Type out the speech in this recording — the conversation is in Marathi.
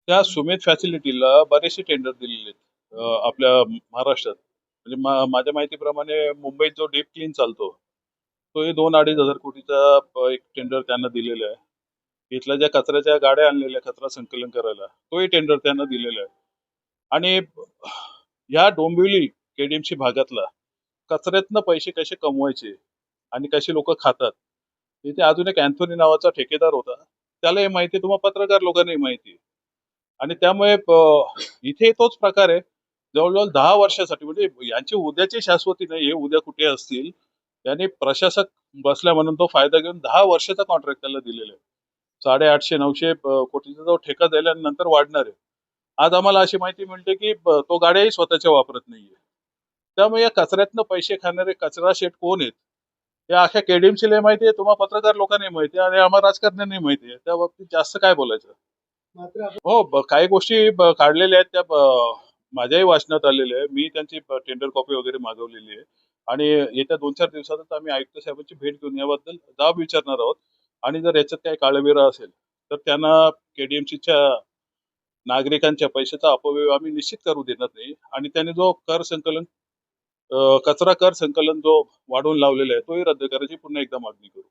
त्या सुमेध फॅसिलिटीला बरेचसे टेंडर दिलेले आहेत आपल्या महाराष्ट्रात. म्हणजे माझ्या माहितीप्रमाणे मुंबईत जो डीप क्लीन चालतो, तोही 2-2.5 हजार कोटीचा एक टेंडर त्यांना दिलेला आहे. इथल्या ज्या कचऱ्याच्या गाड्या आणलेल्या कचरा संकलन करायला, तोही टेंडर त्यांना दिलेला आहे. आणि या डोंबिवली केडीएमसी भागातला कचऱ्यातनं पैसे कसे कमवायचे आणि कसे लोक खातात. इथे अजून एक अँथोनी नावाचा ठेकेदार होता. त्यालाही माहिती आहे, तुम्हा पत्रकार लोकांनाही माहिती आहे. आणि त्यामुळे इथे तोच प्रकार आहे. जवळजवळ 10 वर्षासाठी, म्हणजे यांची उद्याची शाश्वती नाही, हे उद्या कुठे असतील. त्यांनी प्रशासक बसला म्हणून तो फायदा घेऊन 10 वर्षाचा कॉन्ट्रॅक्ट त्याला दिलेला आहे. 850-900 कोटीचा जो ठेका दिल्यानंतर वाढणार आहे. आज आम्हाला अशी माहिती मिळते की तो गाड्याही स्वतःच्या वापरत नाहीये. त्यामुळे या कचऱ्यातनं पैसे खाणारे कचरा शेट कोण आहेत, हे अख्ख्या केडीएमसीला माहिती आहे, तुम्हा पत्रकार लोकांनाही माहिती आहे आणि आम्हाला राजकारण्यांनाही माहिती आहे. त्या बाबतीत जास्त काय बोलायचं. हो, काही गोष्टी काढलेल्या आहेत त्या माझ्याही वाचनात आलेल्या आहे. मी त्यांची टेंडर कॉपी वगैरे मागवलेली आहे आणि येत्या 2-4 दिवसातच आम्ही आयुक्त साहेबांची भेट घेऊन याबद्दल जाब विचारणार आहोत. आणि जर याच्यात काही काळवेरा असेल तर त्यांना केडीएमसीच्या नागरिकांच्या पैशाचा अपव्यय आम्ही निश्चित करू देणार नाही. आणि त्यांनी जो कर संकलन कचरा कर संकलन जो वाढवून लावलेला आहे, तोही रद्द करायची पुन्हा एकदा मागणी करू.